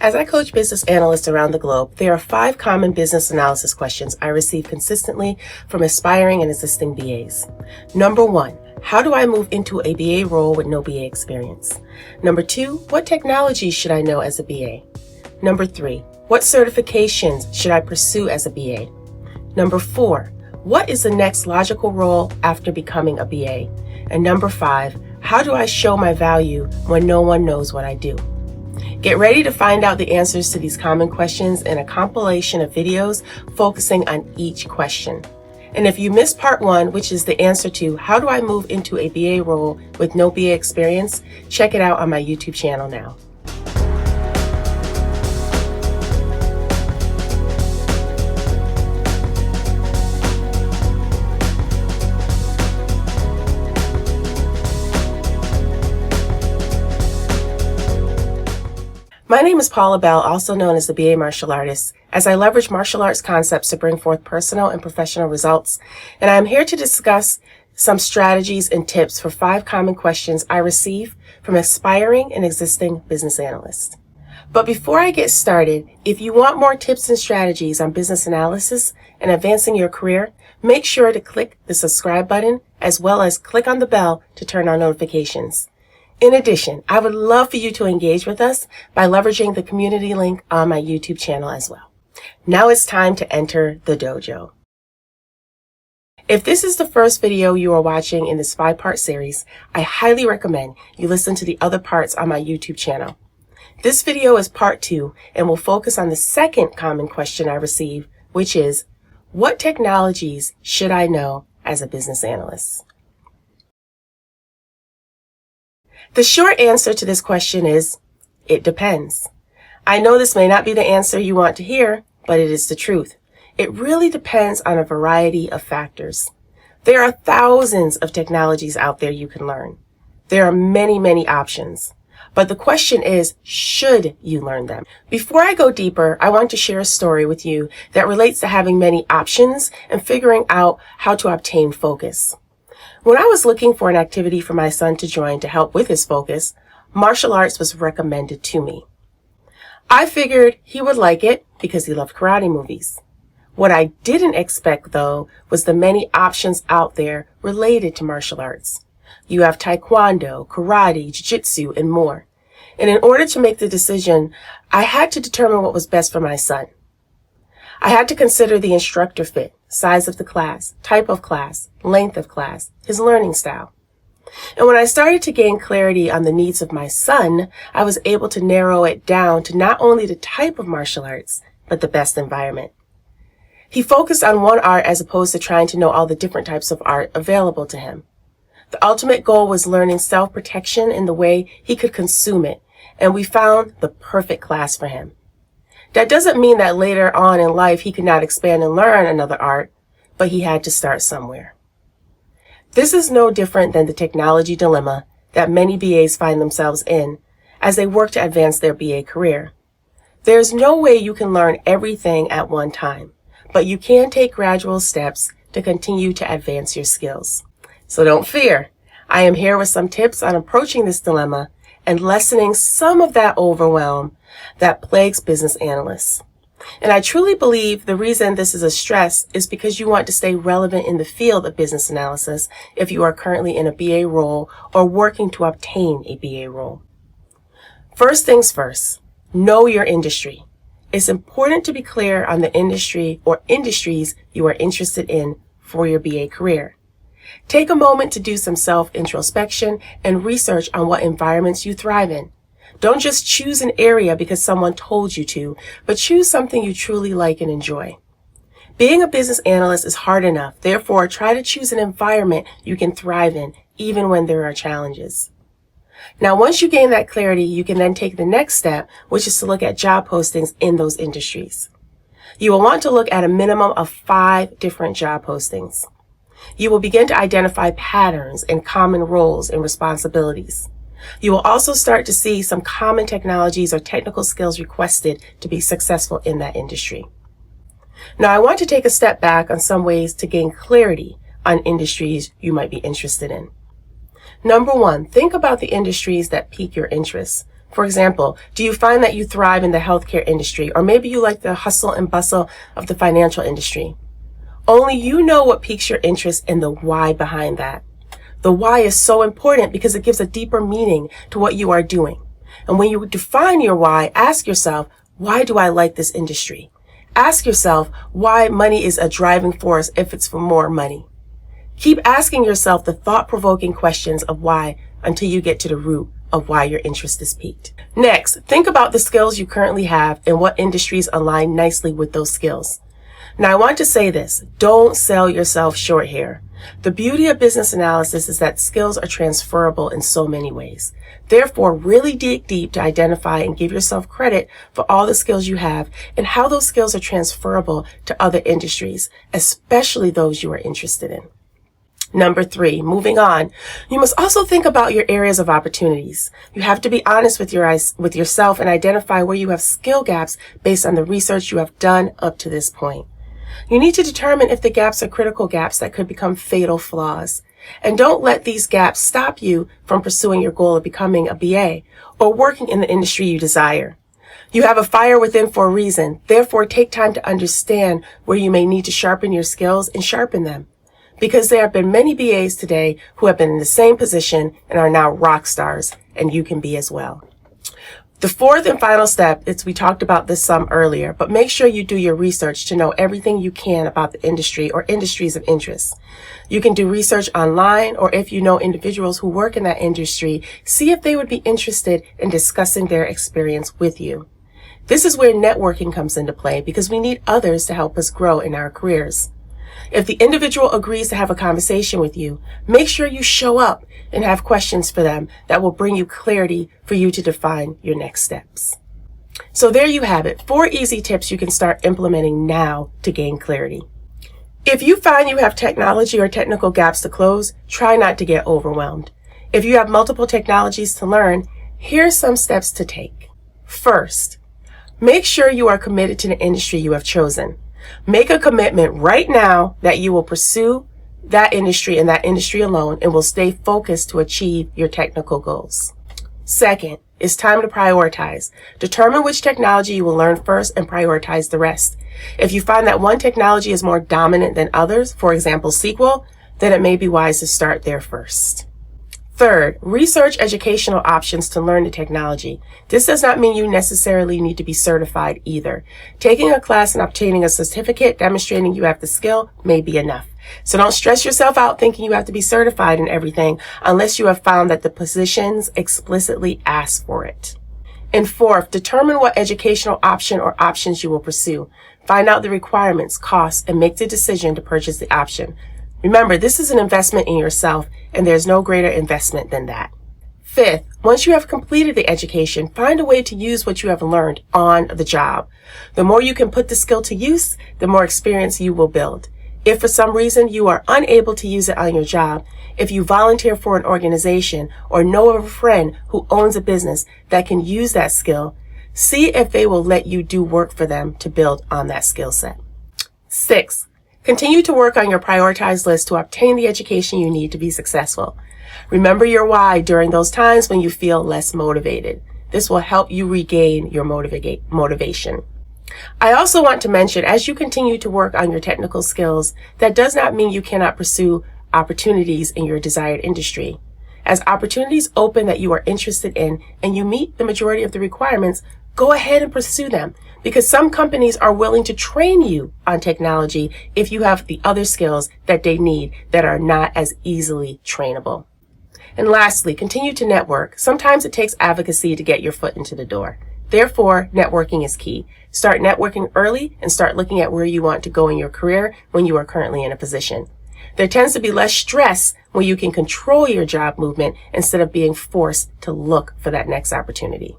As I coach business analysts around the globe, there are 5 common business analysis questions I receive consistently from aspiring and existing BAs. Number 1, how do I move into a BA role with no BA experience? Number 2, what technologies should I know as a BA? Number 3, what certifications should I pursue as a BA? Number 4, what is the next logical role after becoming a BA? And number 5, how do I show my value when no one knows what I do? Get ready to find out the answers to these common questions in a compilation of videos focusing on each question. And if you missed part 1, which is the answer to how do I move into a BA role with no BA experience, check it out on my YouTube channel now. My name is Paula Bell, also known as the BA Martial Artist, as I leverage martial arts concepts to bring forth personal and professional results, and I am here to discuss some strategies and tips for 5 common questions I receive from aspiring and existing business analysts. But before I get started, if you want more tips and strategies on business analysis and advancing your career, make sure to click the subscribe button as well as click on the bell to turn on notifications. In addition, I would love for you to engage with us by leveraging the community link on my YouTube channel as well. Now it's time to enter the dojo. If this is the first video you are watching in this 5-part series, I highly recommend you listen to the other parts on my YouTube channel. This video is part 2 and will focus on the second common question I receive, which is, what technologies should I know as a business analyst? The short answer to this question is, it depends. I know this may not be the answer you want to hear, but it is the truth. It really depends on a variety of factors. There are thousands of technologies out there you can learn. There are many options. But the question is, should you learn them? Before I go deeper, I want to share a story with you that relates to having many options and figuring out how to obtain focus. When I was looking for an activity for my son to join to help with his focus, martial arts was recommended to me. I figured he would like it because he loved karate movies. What I didn't expect, though, was the many options out there related to martial arts. You have taekwondo, karate, jiu-jitsu, and more. And in order to make the decision, I had to determine what was best for my son. I had to consider the instructor fit, size of the class, type of class, length of class, his learning style. And when I started to gain clarity on the needs of my son, I was able to narrow it down to not only the type of martial arts, but the best environment. He focused on one art as opposed to trying to know all the different types of art available to him. The ultimate goal was learning self-protection in the way he could consume it, and we found the perfect class for him. That doesn't mean that later on in life he could not expand and learn another art, but he had to start somewhere. This is no different than the technology dilemma that many BAs find themselves in as they work to advance their BA career. There's no way you can learn everything at one time, but you can take gradual steps to continue to advance your skills. So don't fear. I am here with some tips on approaching this dilemma and lessening some of that overwhelm that plagues business analysts. And I truly believe the reason this is a stress is because you want to stay relevant in the field of business analysis if you are currently in a BA role or working to obtain a BA role. First things first, know your industry. It's important to be clear on the industry or industries you are interested in for your BA career. Take a moment to do some self-introspection and research on what environments you thrive in. Don't just choose an area because someone told you to, but choose something you truly like and enjoy. Being a business analyst is hard enough, therefore try to choose an environment you can thrive in, even when there are challenges. Now, once you gain that clarity, you can then take the next step, which is to look at job postings in those industries. You will want to look at a minimum of 5 different job postings. You will begin to identify patterns and common roles and responsibilities. You will also start to see some common technologies or technical skills requested to be successful in that industry. Now, I want to take a step back on some ways to gain clarity on industries you might be interested in. Number 1, think about the industries that pique your interest. For example, do you find that you thrive in the healthcare industry, or maybe you like the hustle and bustle of the financial industry? Only you know what piques your interest and the why behind that. The why is so important because it gives a deeper meaning to what you are doing. And when you define your why, ask yourself, why do I like this industry? Ask yourself why money is a driving force if it's for more money. Keep asking yourself the thought-provoking questions of why until you get to the root of why your interest is piqued. Next, think about the skills you currently have and what industries align nicely with those skills. Now, I want to say this, don't sell yourself short here. The beauty of business analysis is that skills are transferable in so many ways. Therefore, really dig deep to identify and give yourself credit for all the skills you have and how those skills are transferable to other industries, especially those you are interested in. Number 3, moving on, you must also think about your areas of opportunities. You have to be honest with yourself and identify where you have skill gaps based on the research you have done up to this point. You need to determine if the gaps are critical gaps that could become fatal flaws. And don't let these gaps stop you from pursuing your goal of becoming a BA or working in the industry you desire. You have a fire within for a reason. Therefore, take time to understand where you may need to sharpen your skills and sharpen them. Because there have been many BAs today who have been in the same position and are now rock stars, and you can be as well. The 4th and final step is, we talked about this some earlier, but make sure you do your research to know everything you can about the industry or industries of interest. You can do research online, or if you know individuals who work in that industry, see if they would be interested in discussing their experience with you. This is where networking comes into play because we need others to help us grow in our careers. If the individual agrees to have a conversation with you, make sure you show up and have questions for them that will bring you clarity for you to define your next steps. So there you have it, 4 easy tips you can start implementing now to gain clarity. If you find you have technology or technical gaps to close, try not to get overwhelmed. If you have multiple technologies to learn, here are some steps to take. First, make sure you are committed to the industry you have chosen. Make a commitment right now that you will pursue that industry and that industry alone and will stay focused to achieve your technical goals. Second, it's time to prioritize. Determine which technology you will learn first and prioritize the rest. If you find that one technology is more dominant than others, for example, SQL, then it may be wise to start there first. Third, research educational options to learn the technology. This does not mean you necessarily need to be certified either. Taking a class and obtaining a certificate demonstrating you have the skill may be enough. So don't stress yourself out thinking you have to be certified in everything unless you have found that the positions explicitly ask for it. And fourth, determine what educational option or options you will pursue. Find out the requirements, costs, and make the decision to purchase the option. Remember, this is an investment in yourself, and there's no greater investment than that. Fifth, once you have completed the education, find a way to use what you have learned on the job. The more you can put the skill to use, the more experience you will build. If for some reason you are unable to use it on your job, if you volunteer for an organization or know of a friend who owns a business that can use that skill, see if they will let you do work for them to build on that skill set. 6. Continue to work on your prioritized list to obtain the education you need to be successful. Remember your why during those times when you feel less motivated. This will help you regain your motivation. I also want to mention, as you continue to work on your technical skills, that does not mean you cannot pursue opportunities in your desired industry. As opportunities open that you are interested in and you meet the majority of the requirements, go ahead and pursue them, because some companies are willing to train you on technology if you have the other skills that they need that are not as easily trainable. And lastly, continue to network. Sometimes it takes advocacy to get your foot into the door. Therefore, networking is key. Start networking early and start looking at where you want to go in your career when you are currently in a position. There tends to be less stress when you can control your job movement instead of being forced to look for that next opportunity.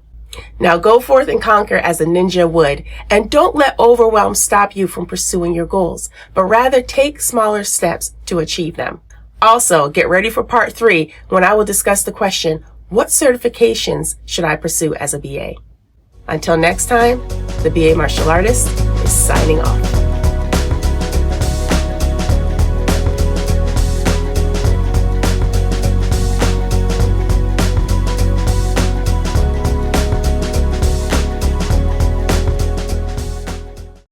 Now go forth and conquer as a ninja would, and don't let overwhelm stop you from pursuing your goals, but rather take smaller steps to achieve them. Also, get ready for part 3 when I will discuss the question, what certifications should I pursue as a BA? Until next time, the BA Martial Artist is signing off.